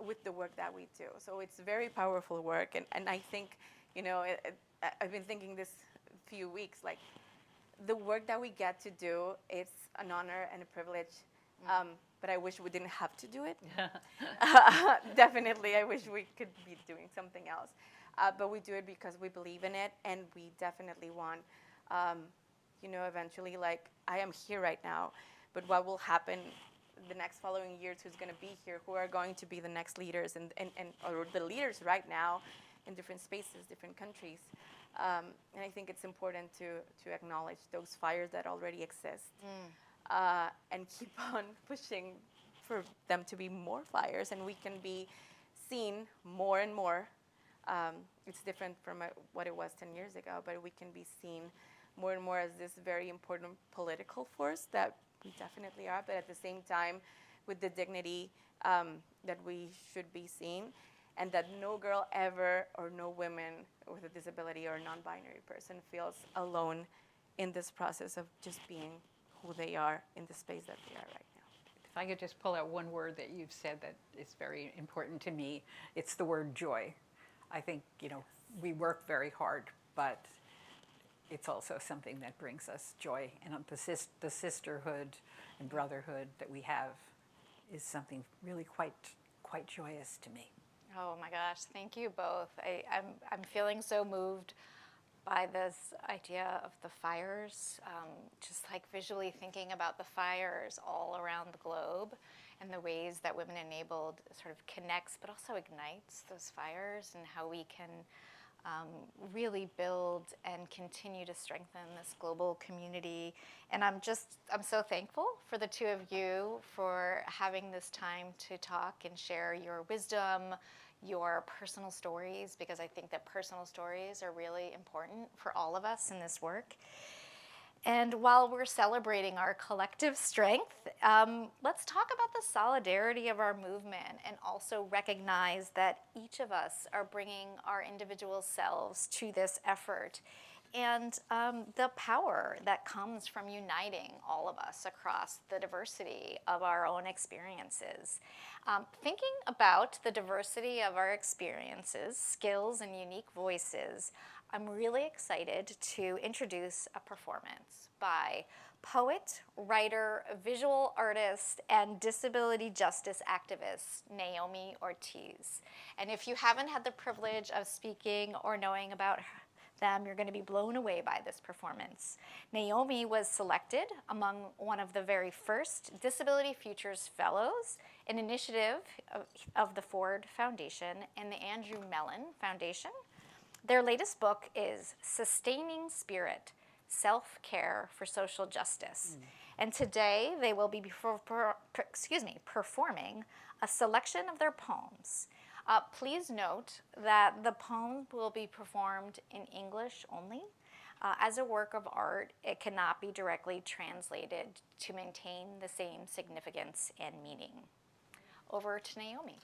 with the work that we do. So it's very powerful work. And I think, I've been thinking this few weeks, like, the work that we get to do, it's an honor and a privilege. But I wish we didn't have to do it. Definitely, I wish we could be doing something else. But we do it because we believe in it, and we definitely want, eventually, like, I am here right now, but what will happen the next following years, who's going to be here, who are going to be the next leaders, or the leaders right now in different spaces, different countries. And I think it's important to acknowledge those fires that already exist. And keep on pushing for them to be more fires, and we can be seen more and more. It's different from what it was 10 years ago, but we can be seen more and more as this very important political force that we definitely are, but at the same time with the dignity that we should be seen, and that no girl ever, or no woman with a disability or non-binary person feels alone in this process of just being who they are in the space that they are right now. If I could just pull out one word that you've said that is very important to me, it's the word joy. I think, we work very hard, but it's also something that brings us joy. And the sisterhood and brotherhood that we have is something really quite joyous to me. Oh my gosh, thank you both. I'm feeling so moved by this idea of the fires, just like visually thinking about the fires all around the globe and the ways that Women Enabled sort of connects but also ignites those fires, and how we can really build and continue to strengthen this global community. And I'm so thankful for the two of you for having this time to talk and share your wisdom, your personal stories, because I think that personal stories are really important for all of us in this work. And while we're celebrating our collective strength, let's talk about the solidarity of our movement, and also recognize that each of us are bringing our individual selves to this effort, and the power that comes from uniting all of us across the diversity of our own experiences. Thinking about the diversity of our experiences, skills, and unique voices, I'm really excited to introduce a performance by poet, writer, visual artist, and disability justice activist Naomi Ortiz. And if you haven't had the privilege of speaking or knowing about them, you're going to be blown away by this performance. Naomi was selected among one of the very first Disability Futures Fellows, an initiative of the Ford Foundation and the Andrew Mellon Foundation. Their latest book is Sustaining Spirit, Self-Care for Social Justice. And today they will be performing a selection of their poems. Please note that the poem will be performed in English only. As a work of art, it cannot be directly translated to maintain the same significance and meaning. Over to Naomi.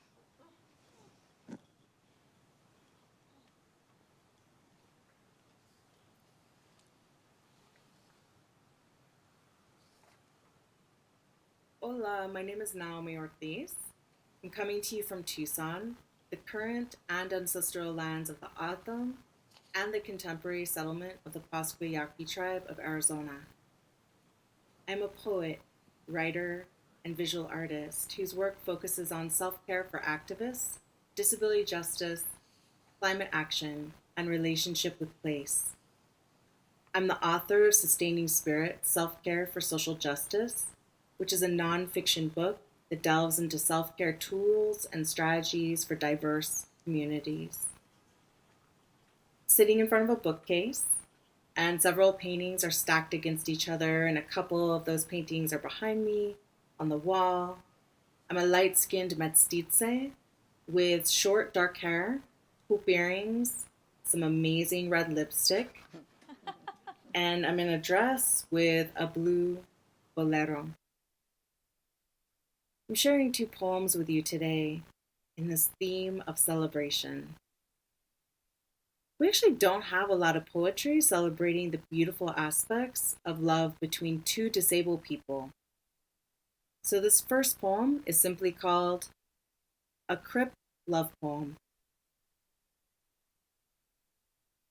Hola, my name is Naomi Ortiz. I'm coming to you from Tucson, the current and ancestral lands of the Altam and the contemporary settlement of the Pascua Yaqui tribe of Arizona. I'm a poet, writer, and visual artist whose work focuses on self-care for activists, disability justice, climate action, and relationship with place. I'm the author of Sustaining Spirit, Self-Care for Social Justice, which is a nonfiction book that delves into self-care tools and strategies for diverse communities. Sitting in front of a bookcase, and several paintings are stacked against each other, and a couple of those paintings are behind me on the wall. I'm a light-skinned mestiza with short dark hair, hoop earrings, some amazing red lipstick, and I'm in a dress with a blue bolero. I'm sharing two poems with you today in this theme of celebration. We actually don't have a lot of poetry celebrating the beautiful aspects of love between two disabled people. So this first poem is simply called A Crip Love Poem.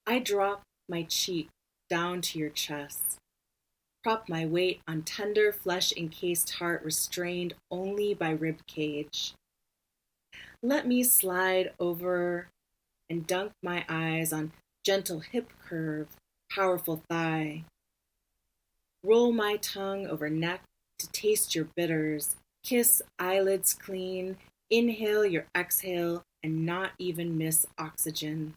I drop my cheek down to your chest, prop my weight on tender flesh-encased heart restrained only by rib cage. Let me slide over and dunk my eyes on gentle hip curve, powerful thigh. Roll my tongue over neck to taste your bitters, kiss eyelids clean, inhale your exhale, and not even miss oxygen.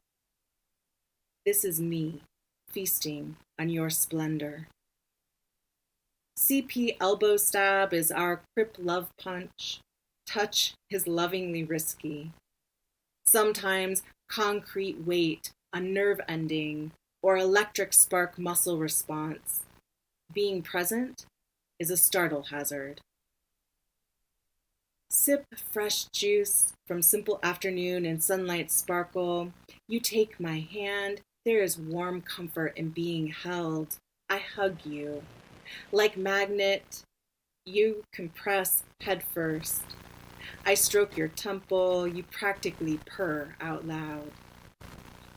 This is me, feasting on your splendor. CP elbow stab is our crip love punch. Touch is lovingly risky. Sometimes concrete weight, a nerve ending, or electric spark muscle response. Being present is a startle hazard. Sip fresh juice from simple afternoon and sunlight sparkle. You take my hand. There is warm comfort in being held. I hug you. Like magnet, you compress head first. I stroke your temple. You practically purr out loud.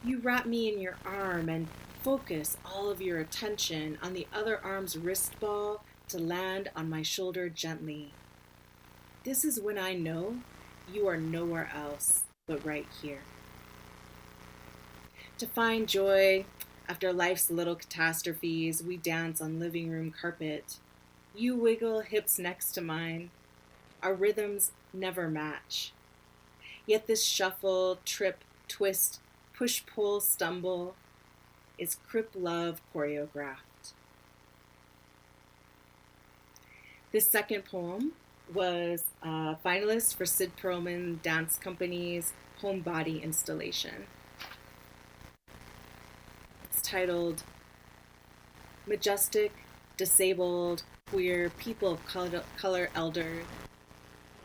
You wrap me in your arm and focus all of your attention on the other arm's wrist ball to land on my shoulder gently. This is when I know you are nowhere else but right here. To find joy after life's little catastrophes, we dance on living room carpet. You wiggle hips next to mine. Our rhythms never match. Yet this shuffle, trip, twist, push-pull, stumble is crip love choreographed. This second poem was a finalist for Sid Perlman Dance Company's Homebody installation. It's titled Majestic, Disabled, Queer, People of Color Elders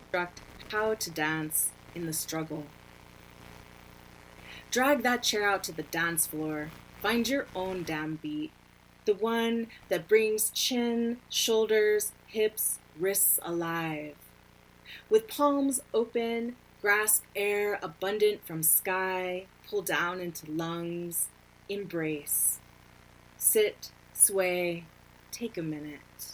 Instruct How to Dance in the Struggle. Drag that chair out to the dance floor. Find your own damn beat. The one that brings chin, shoulders, hips, wrists alive. With palms open, grasp air abundant from sky, pull down into lungs, embrace. Sit, sway, take a minute.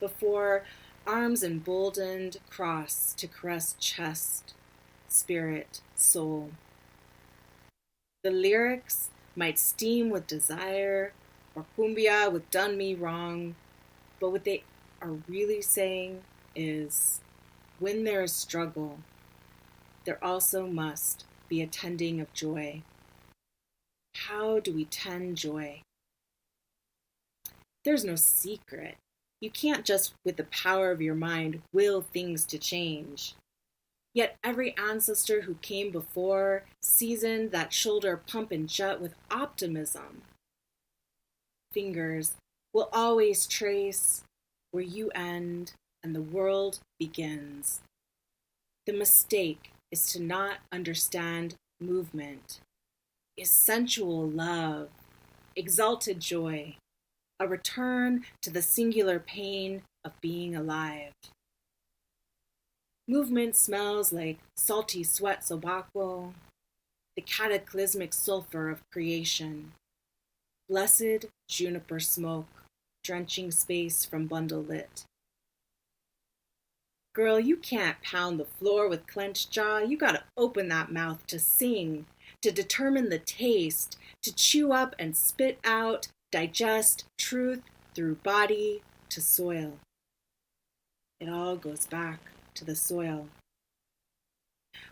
Before arms emboldened cross to caress chest, spirit, soul. The lyrics might steam with desire or cumbia with done me wrong, but what they are really saying is when there is struggle, there also must be a tending of joy. How do we tend joy? There's no secret. You can't just, with the power of your mind, will things to change. Yet every ancestor who came before seasoned that shoulder pump and jet with optimism. Fingers will always trace where you end and the world begins. The mistake is to not understand movement, is sensual love, exalted joy, a return to the singular pain of being alive. Movement smells like salty sweat sobaco, the cataclysmic sulfur of creation. Blessed juniper smoke, drenching space from bundle lit. Girl, you can't pound the floor with clenched jaw. You gotta open that mouth to sing, to determine the taste, to chew up and spit out, digest truth through body to soil. It all goes back to the soil.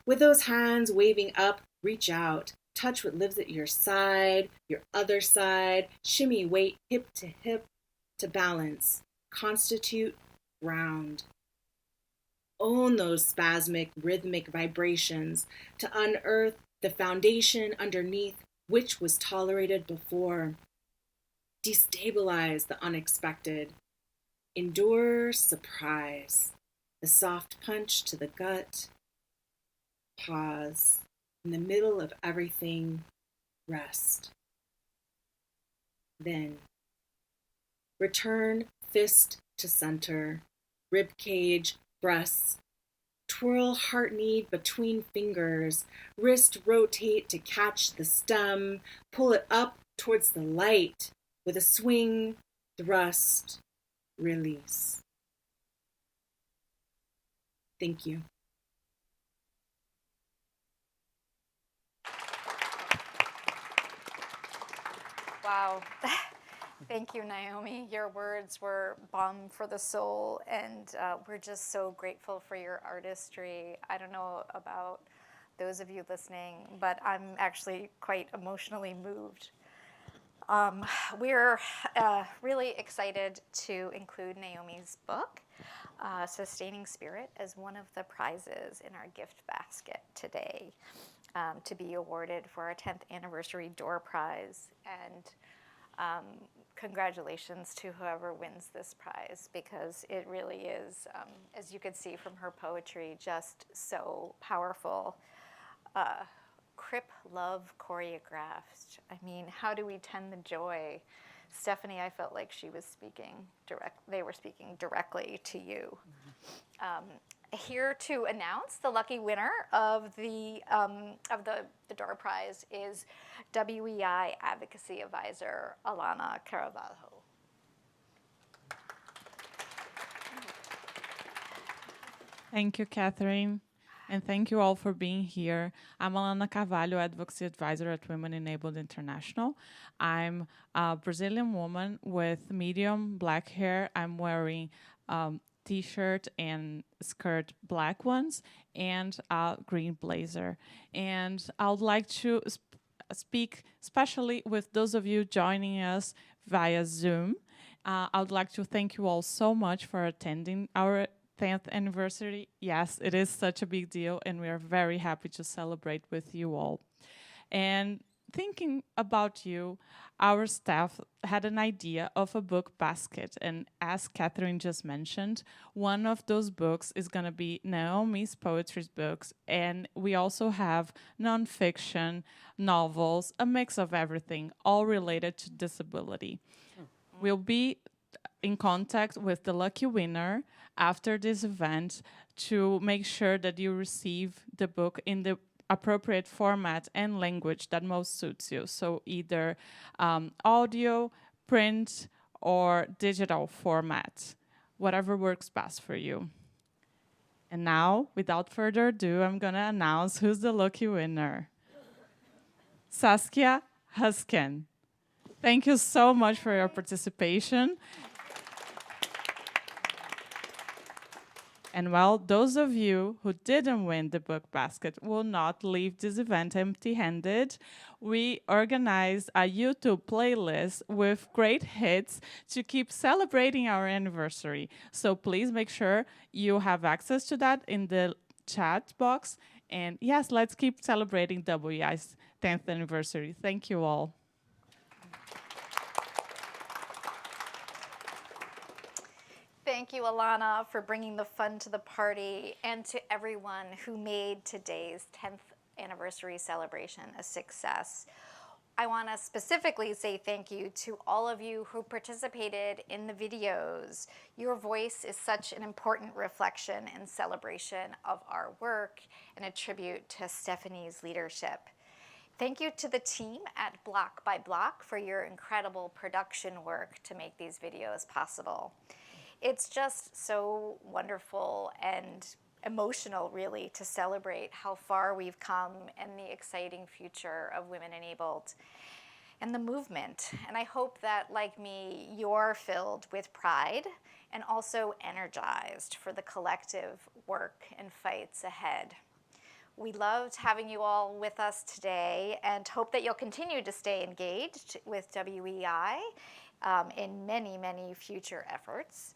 With those hands waving up, reach out, touch what lives at your side, your other side, shimmy weight hip to balance, constitute ground. Own those spasmic, rhythmic vibrations to unearth the foundation underneath which was tolerated before. Destabilize the unexpected. Endure surprise, the soft punch to the gut. Pause in the middle of everything rest. Then return fist to center, rib cage, breasts. Twirl heart knee between fingers, wrist rotate to catch the stem, pull it up towards the light with a swing, thrust, release. Thank you. Wow. Thank you, Naomi. Your words were balm for the soul, and we're just so grateful for your artistry. I don't know about those of you listening, but I'm actually quite emotionally moved. We're really excited to include Naomi's book, Sustaining Spirit, as one of the prizes in our gift basket today, to be awarded for our 10th anniversary door prize. And congratulations to whoever wins this prize, because it really is, as you could see from her poetry, just so powerful. Crip love choreographed. I mean, how do we tend the joy? Stephanie, I felt like she was speaking they were speaking directly to you. Here to announce the lucky winner of the door prize is WEI Advocacy Advisor Alana Caravalho. Thank you, Catherine. And thank you all for being here. I'm Alana Carvalho, Advocacy Advisor at Women Enabled International. I'm a Brazilian woman with medium black hair. I'm wearing t-shirt and skirt, black ones, and a green blazer. And I would like to speak especially with those of you joining us via Zoom. I would like to thank you all so much for attending our 10th anniversary. Yes, it is such a big deal, and we are very happy to celebrate with you all. And thinking about you, our staff had an idea of a book basket, and as Catherine just mentioned, one of those books is going to be Naomi's poetry books, and we also have nonfiction, novels, a mix of everything, all related to disability. We'll be in contact with the lucky winner after this event to make sure that you receive the book in the appropriate format and language that most suits you. So either audio, print, or digital format, whatever works best for you. And now, without further ado, I'm going to announce who's the lucky winner. Saskia Husken. Thank you so much for your participation. And well, those of you who didn't win the book basket will not leave this event empty-handed. We organized a YouTube playlist with great hits to keep celebrating our anniversary. So please make sure you have access to that in the chat box. And yes, let's keep celebrating WEI's 10th anniversary. Thank you all. Thank you, Alana, for bringing the fun to the party, and to everyone who made today's 10th anniversary celebration a success. I want to specifically say thank you to all of you who participated in the videos. Your voice is such an important reflection and celebration of our work, and a tribute to Stephanie's leadership. Thank you to the team at Block by Block for your incredible production work to make these videos possible. It's just so wonderful and emotional, really, to celebrate how far we've come and the exciting future of Women Enabled and the movement. And I hope that, like me, you're filled with pride and also energized for the collective work and fights ahead. We loved having you all with us today and hope that you'll continue to stay engaged with WEI in many, many future efforts.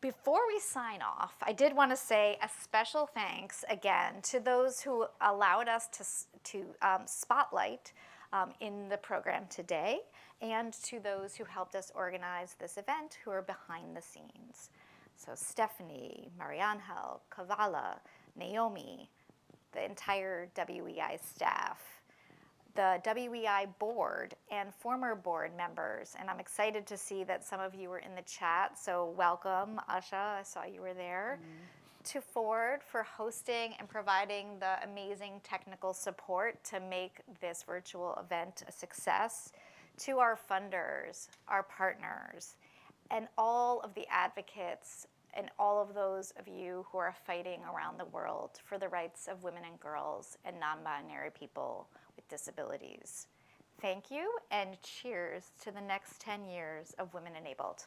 Before we sign off, I did want to say a special thanks again to those who allowed us to spotlight in the program today, and to those who helped us organize this event who are behind the scenes. So Stephanie, Mariangel, Kavala, Naomi, the entire WEI staff, the WEI board and former board members. And I'm excited to see that some of you were in the chat. So welcome, Aixa, I saw you were there. To Ford for hosting and providing the amazing technical support to make this virtual event a success. To our funders, our partners, and all of the advocates and all of those of you who are fighting around the world for the rights of women and girls and non-binary people with disabilities. Thank you, and cheers to the next 10 years of Women Enabled.